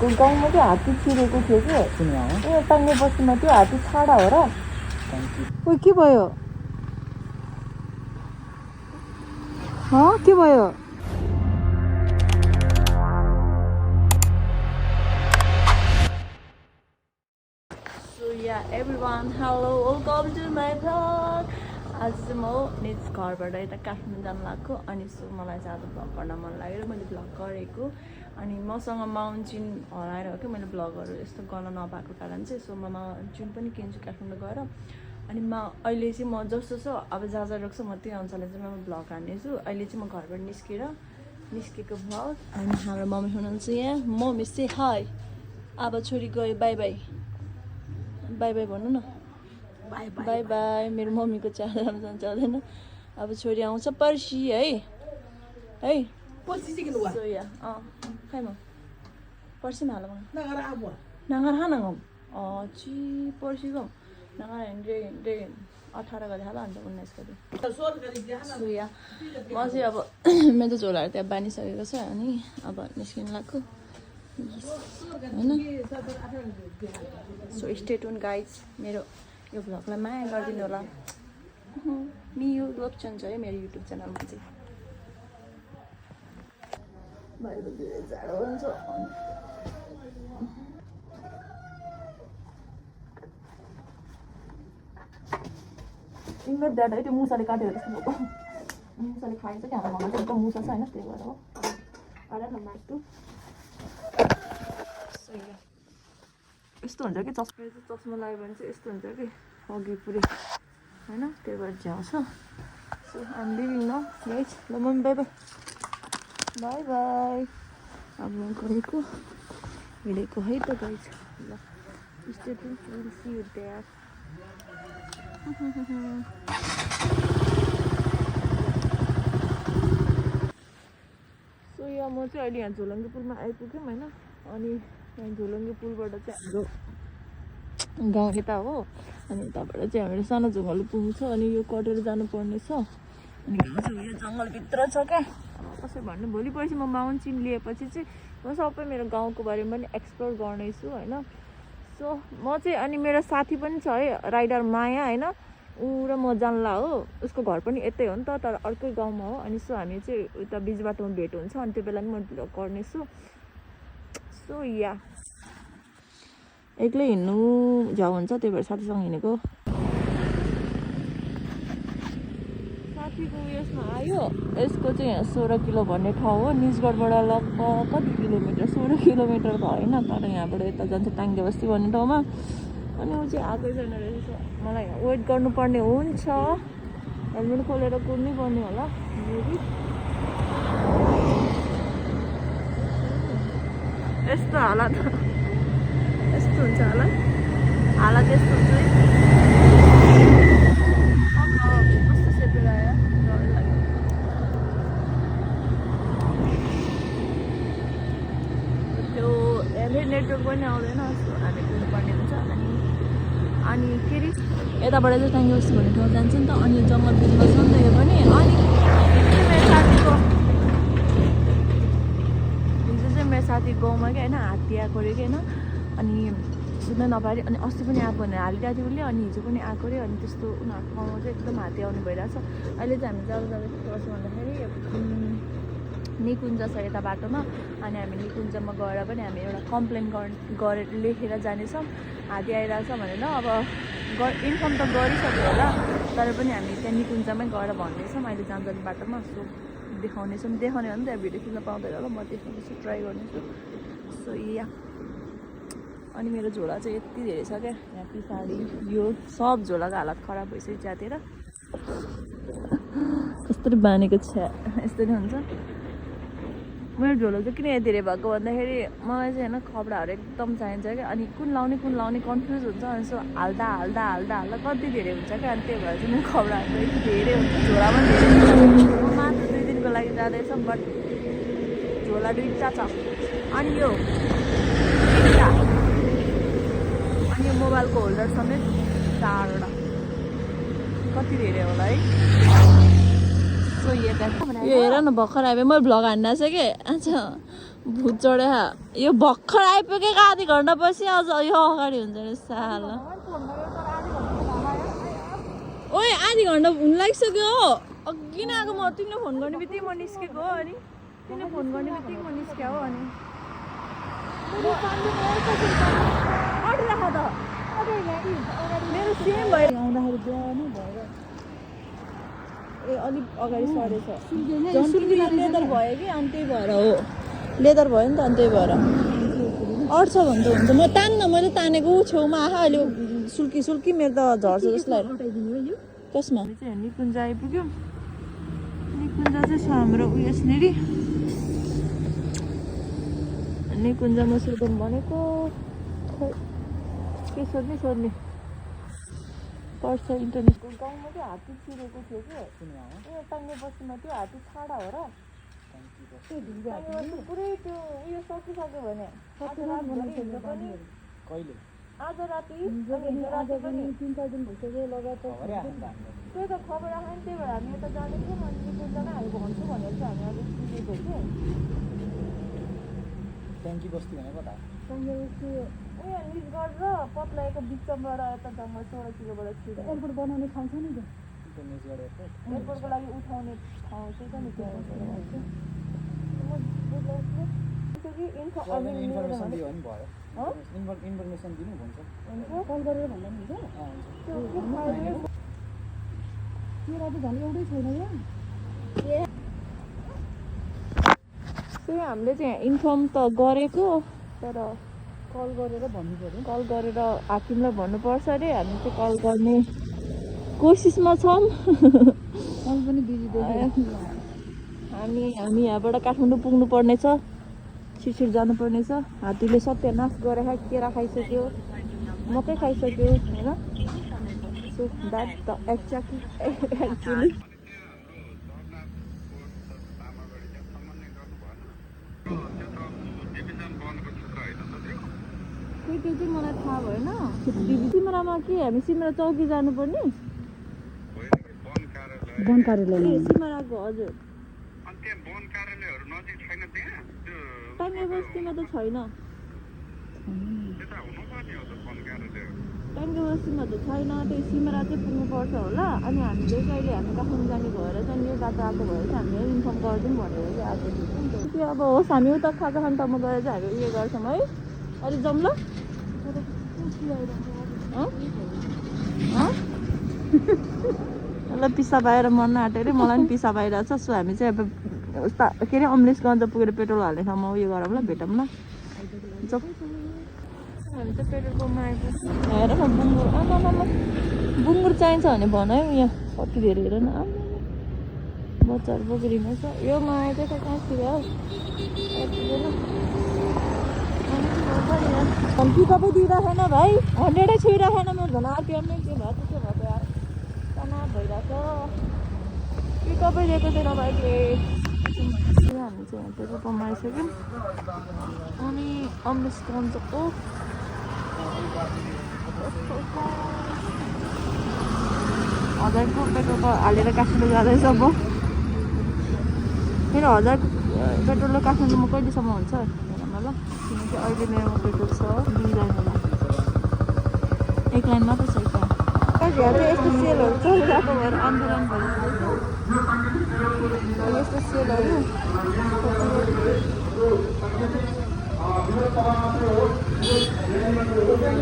गाउँमा चाहिँ हात्ती छिरेको थियो कि यहाँ टाङ्गे बस्तीमा त्यो हात्ती छाडा हो र ओ के भयो के भयो everyone hello welcome to my vlog आज चाहिँ म निज घरबाट यता काठमाडौँ जानु लाग्यो अनि सो मलाई चाहिँ आज भ्लग गर्न मन लागेर मैले भ्लग गरेको अनि मसँग माउन्टेन हराएर हो कि मैले भ्लगहरू यस्तो गर्न नपाएको कारण चाहिँ सो म माउन्टेन पनि किन्छु काठमाडौँ गएर अनि अहिले चाहिँ म जस्तो अब जहाँ जहाँ रोक्छु म त्यही अनुसारले चाहिँ म भ्लग हान्नेछु अहिले चाहिँ म घरबाट निस्केको भ्लग अनि हाम्रो मम्मी हुनुहुन्छ यहाँ मम्मी से हाई अब छोरी गयो बाई बाई बाई बाई भन्नु न बाई बाई मेरो मम्मीको च्यादर चल्दैन अब छोरी आउँछ पर्सि है खै म पर्सि हाल नाङ्गर खा नाङ्गम ची पर्सि गम नाङ्गर रे 18 गरी हाल अन्त 19 गरी सोया म चाहिँ अब मेरो झोलाहरू त्यहाँ बानिसकेको छ अनि अब निस्किनु लाग्यो होइन सो स्टे ट्युन गाइज मेरो यो भ्लगलाई माया गरिदिनु होला मियु लोपचन्द है मेरो युट्युब च्यानलमा चाहिँ बाहिर धेरै जाडो हुन्छ तिम्रो ड्याड है त्यो मुसाले काटेर त्यस्तो मुसाले खाइन्छ कि हाम्रो घरमा एकदम मुसा छ होइन त्यही भएर हो आएर माटु यस्तो हुन्छ कि चस्मा लगायो भने चाहिँ यस्तो हुन्छ कि अघि पुरै होइन त्यही भएर झ्याउँछ सो आम लिभिङ न गाइज ल mummy bye bye bye bye अब म गएको हिँडेको है त गाइज ल stay tune will see you there so ya म चाहिँ अहिले यहाँ झोलङ्गे पुलमा आइपुग्यौँ होइन अनि झोलङ्गे पुलबाट चाहिँ हाम्रो गाउँ यता हो अनि यताबाट चाहिँ हामीहरू सानो जङ्गल पुग्छ अनि यो कटेर जानुपर्ने छ अनि गाउँ चाहिँ यो जङ्गलभित्र छ क्या कसै भन्नु भोलि पर्सि म माउन्टेन लिएपछि चाहिँ म सबै मेरो गाउँको बारेमा पनि एक्सप्लोर गर्नेछु होइन सो म चाहिँ अनि मेरो साथी पनि छ है राइडर माया होइन ऊ र म जान्ला हो उसको घर पनि यतै हो नि त तर अर्कै गाउँमा हो अनि सो हामी चाहिँ उता बिच बाटोमा भेट हुन्छ अनि त्यो बेला पनि म भ्लग गर्नेछु सो या एक्लै हिँड्नु झ्याउ हुन्छ त्यही भएर साथीसँग हिँडेको साथीको उयसमा आयो यसको चाहिँ यहाँ 16 किलो भन्ने ठाउँ हो निजगढबाट लगभग कति किलोमिटर 16 किलोमिटर त होइन तर यहाँबाट यता जान्छ टाङ्गे बस्ती भन्ने ठाउँमा अनि ऊ चाहिँ आएकै छैन रहेछ मलाई वेट गर्नुपर्ने हुन्छ हेलमेट खोलेर कुद्नै पर्ने होला यस्तो हालत यस्तो हुन्छ हालत यस्तो हुन्छ है कस्तो सेपेर आयो डर लाग्यो त्यो हेल्मेट नेटवर्क पनि आउँदैन हामी कुद्नुपर्ने हुन्छ अनि के अरे यताबाट चाहिँ टाङ्गे बस्ती भन्ने ठाउँ जान्छ नि त अनि जङ्गल बिचमा छ नि त यो पनि अनि मेरो साथी गाउँमा क्या होइन हात्ती आएको अरे कि होइन अनि सुत्न नपारे अनि अस्ति पनि आएको भनेर हालिरहेको थियो उसले अनि हिजो पनि आएको अरे अनि त्यस्तो उनीहरूको ठाउँमा चाहिँ एकदम हात्ती आउने भइरहेछ अहिले चाहिँ हामी जाँदा के गर्छौँ भन्दाखेरि निकुञ्ज छ यता बाटोमा अनि हामी निकुञ्जमा गएर पनि हामी एउटा कम्प्लेन गरेर लेखेर जानेछौँ हात्ती आइरहेछ भनेर अब इन्फर्म त गरिसक्यो होला तर पनि हामी त्यहाँ निकुञ्जमै गएर भन्दैछौँ अहिले जाँदा बाटोमा सो देखाउने भने त त्यहाँ भिडियो खिच्न पाउँदैन होला म देखाउनेछु ट्राई गर्नेछु सो या अनि मेरो झोला चाहिँ यति धेरै छ क्या यहाँ पछाडि यो सब झोलाको हालत खराब भइसक्यो च्यातेर कस्तो बानेको छ यस्तरी हुन्छ मेरो झोला चाहिँ किन यति धेरै भएको भन्दाखेरि मलाई चाहिँ होइन कपडाहरू एकदम चाहिन्छ क्या अनि कुन लाउने कन्फ्युज हुन्छ अनि सो हाल्दा कति धेरै हुन्छ क्या अनि त्यही भएर चाहिँ मेरो कपडाहरू यति धेरै हुन्छ झोला पनि धेरै म मात्र 2 दिनको लागि जाँदैछ बट झोला 2टा छ अनि यो मोबाइलको होल्डर समेत 4वटा कति धेरै होला है सो यो हेर न भर्खर आयो मैले भ्लग हान्दा छ कि अच्छा भूत चढ्या यो भर्खर आइपुगेको आधी घन्टा पछि अझ यो अगाडि हुन्छ नि साला ओए आधी घन्टा हुन लागिसक्यो अघि नै आएको म तिमीले फोन गर्ने बित्तिकै म निस्केको हो अनि तिमीले फोन गर्ने बित्तिकै म निस्क्या हो अनि मेरो सेम भएर आउँदाखेरि बिहा नै भएर ए अलिक अगाडि सरेछ लेदर भयो कि अनि त्यही भएर हो लेदर भयो नि त अनि त्यही भएर अट्छ भने त हुन्छ म तान्न मैले तानेको छेउमा आँखा अहिले सुल्की सुल्की मेरो त झर्छ जस्तो लाग्यो कसमा चाहिँ निकुञ्ज आइपुग्यो निकुञ्ज चाहिँ छ हाम्रो उयसनेरि निकुञ्जमा सोधौँ भनेको के सोध्ने सोध्ने पर्छ इन्टरनेसनल गाउँमा चाहिँ हात्ती छिरेको थियो कि उयो टाङ्गे बस्तीमा त्यो हात्ती छाडा हो र पुरै त्यो उयो सकिसक्यो भने आज राति पनि 3-4 दिन भइसक्यो लगातार त्यही त खबर आयो नि त्यही भएर हामी यता जाने थियौँ अनि निकुञ्जमै हामी भन्छु भनेर चाहिँ हामी अब सुनेको थियो ट्याङ्की बस्ती भनेको त टाङ्गे बस्ती उयो निज गरेर पत्लाएको बिचबाट यता जङ्गल 16 किलोबाट छिर्यो एयरपोर्ट बनाउने ठाउँ छ नि त्यो एयरपोर्टको लागि उठाउने ठाउँ चाहिँ छ नि त्यहाँ इन्फर्मेसन दिनु भन्छ कल गरेर भन्दा पनि हुन्छ मेरो त झन् एउटै छैन यहाँ त्यही हामीले चाहिँ इन्फर्म त गरेको तर कल गरेर भन्नु पर्यो कल गरेर हाकिमलाई भन्नुपर्छ अरे हामी चाहिँ कल गर्ने कोसिसमा छौँ कल पनि बिजी हामी यहाँबाट काठमाडौँ पुग्नु पर्नेछ छिरछिर जानुपर्नेछ हात्तीले सत्यानाश गरेर केरा खाइसक्यो मकै खाइसक्यो होइन सो द्याट द एक्चुअली त्यो चाहिँ मलाई थाहा भएन सिमरामा के हामी सिमरा चौकी जानुपर्ने वन कार्यालय सिमराको हजुर टाङ्गे बस्तीमा त छैन टाङ्गे बस्तीमा त छैन त्यही सिमरा चाहिँ पुग्नुपर्छ होला अनि हामीले चाहिँ अहिले हामी काठमाडौँ जाने भएर चाहिँ यो बाटो आएको भएर चाहिँ हामीले इन्फर्म गरिदिउँ भनेर चाहिँ आएको थियो त्यो अब होस् हामी उता खाजा खानसम्म गएर चाहिँ हामी उयो गर्छौँ है अलिक जाउँ ल ल पिसा बाहिर मर्न आँट्यो अरे मलाई पनि पिसा बाहिरहेको छ सो हामी चाहिँ अब के अरे अमलेसगञ्ज पुगेर पेट्रोल हाल्ने ठाउँमा उयो गरौँ ल भेटौँ ल जाउँ हामी चाहिँ पेट्रोल पम्पमा आइपुग्छौँ हेर न बुङ्गुर आमा बुङ्गुर चाहिन्छ भने भन है यहाँ कति धेरै हेर न आमा बच्चाहरू बोकेर हिँड्छ यो माया चाहिँ कहाँतिर हौ पिकअपै दिइराखेन भाइ 100 छुइराखेन मेरो झन् आरपिएममै के भयो त्यसो भयो यार तनाव भइरहेको पिकअपै दिएको छैन भाइले हामी चाहिँ यहाँ पेट्रोल पम्पमा आइसक्यौँ अनि अमलेसगञ्जको 1000 को पेट्रोल हालेर काठमाडौँ जाँदैछ अब मेरो 1000 पेट्रोल काठमाडौँमा कहिलेसम्म हुन्छ ल किनकि अहिले मेरोमा पेट्रोल छ 2 लाइनमा एक लाइन मात्रै छ यहाँ चाहिँ यस्तो सेलहरू चलिरहेको भएर आन्दोलन भइरहेको यस्तो सेलहरू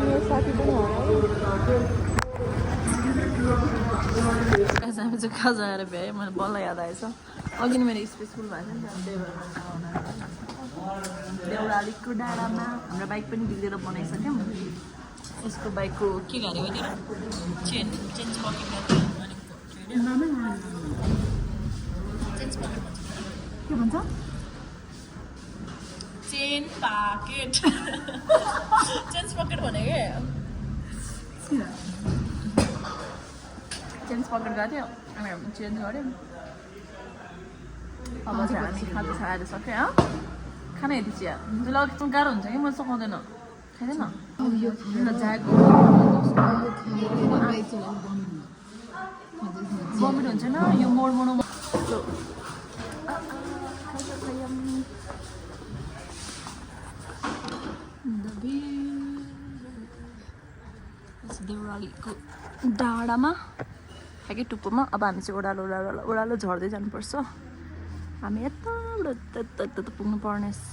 मेरो साथी पनि हरायो हामी चाहिँ खाजा आएर भ्याएँ मैले बल्ल याद आएछ अघि नै मेरो स्पेस फुल भएको थियो नि त्यही भएर देउरालीको डाँडामा हाम्रो बाइक पनि बिग्रेर बनाइसक्यौँ यसको बाइकको के गाडी हो त्यो चेन्ज के भन्छ चेन पाकेट चेन्ज पकेट भनेको चेन्ज पकेट गएको थियो अनि हामी चेन्ज गऱ्यौँ अब चाहिँ हामी खाजा खाएर सक्यो खाना यति चिया त्यसलाई अलिक गाह्रो हुन्छ कि म सघाउँदैन खाँदैन बमिट हुन्छ न यो मोड देउरालीको डाँडामा ठ्याक्कै टुप्पोमा अब हामी चाहिँ ओह्रालो ओह्रालो ओह्रालो झर्दै जानुपर्छ हामी यताबाट यता पुग्नु पर्ने छ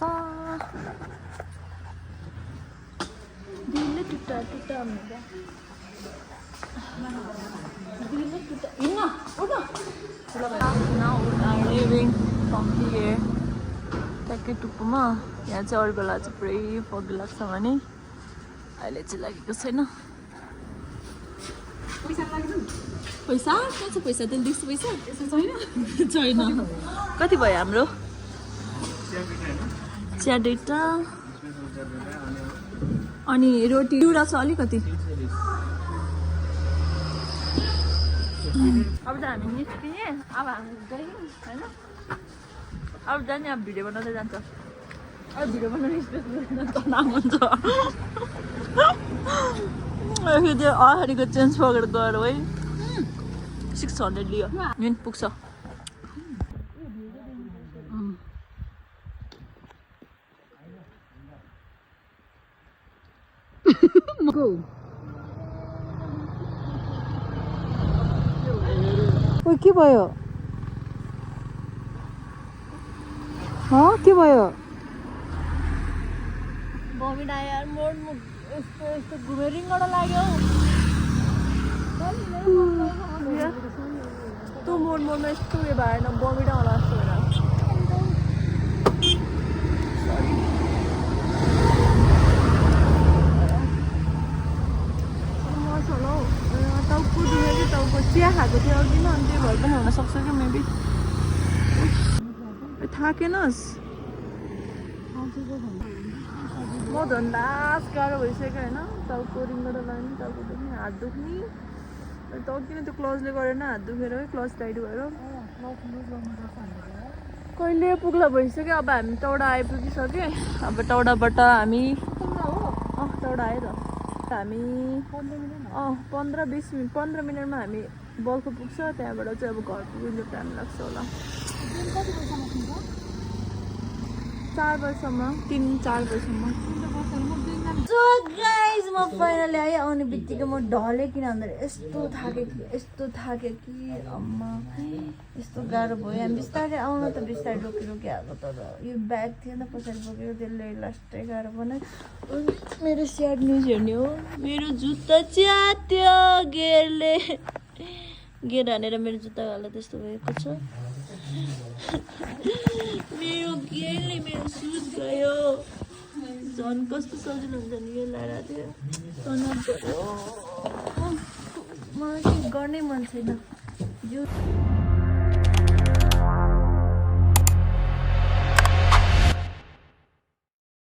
दिलले टुट्टा टुट्टा लिभिङ फ्रम हियर ट्याक्कै टुप्पोमा यहाँ चाहिँ अरू बेला चाहिँ पुरै फगी लाग्छ भने अहिले चाहिँ लागेको छैन पैसा कहाँ छ पैसा त्यसले दिएको पैसा छैन कति भयो हाम्रो चिया 2टा अनि रोटी 2 छ अलिकति अब त हामी निस्किने अब हामी गयौँ होइन अब जाने अब भिडियो बनाउँदै जान्छ अब भिडियो बनाउने स्पेस नाम हुन्छ त्यो अगाडिको चेन्ज पकेर गएर है 600 लियो मेन पुग्छ ओइ के भयो के भयो भमिट आयो यार मोड यस्तो यस्तो घुमेर रिङबाट लाग्यो त्यो मोडमा यस्तो उयो भएन भमिट आउला जस्तो भएर टाउको दुख्यो कि टाउको चिया खाएको थियो अघि न अनि त्यही भएर पनि हुनसक्छ कि मेबी थाकेनस् म झन्डास गाह्रो भइसक्यो होइन टाउको रिङबाट लाग्ने टाउको दुख्ने हात दुख्ने त किन त्यो क्लजले गरेन हात दुखेर है क्लज टाइट भएर कहिले पुग्ला भइसक्यो अब हामी टौडा आइपुगिसक्यो अब टौडाबाट हामी टौडा आयो त हामी 15-20 मिनट 15 मिनटमा हामी बल्खु पुग्छ त्यहाँबाट चाहिँ अब घर पुग्नु टाइम लाग्छ होला 4 बजीसम्म 3-4 बजीसम्म सो गाइज म फाइनली आएँ आउने बित्तिकै म ढलेँ किन भन्दाखेरि यस्तो थाक्यो कि अम्मा यस्तो गाह्रो भयो हामी बिस्तारै आउन त बिस्तारै रोकी आएको तर यो ब्याग थियो नि त पछाडि बोकेको त्यसले लास्टै गाह्रो बनायो मेरो स्याड न्युज हेर्ने हो मेरो जुत्ता च्यात्यो गेर हानेर मेरो जुत्ता हाल्दा त्यस्तो भएको छ मेरो गेरले मेरो सुज गयो झन् कस्तो सजिलो हुन्छ नि यो लाएर थियो तनाव भयो मलाई केही गर्नै मन छैन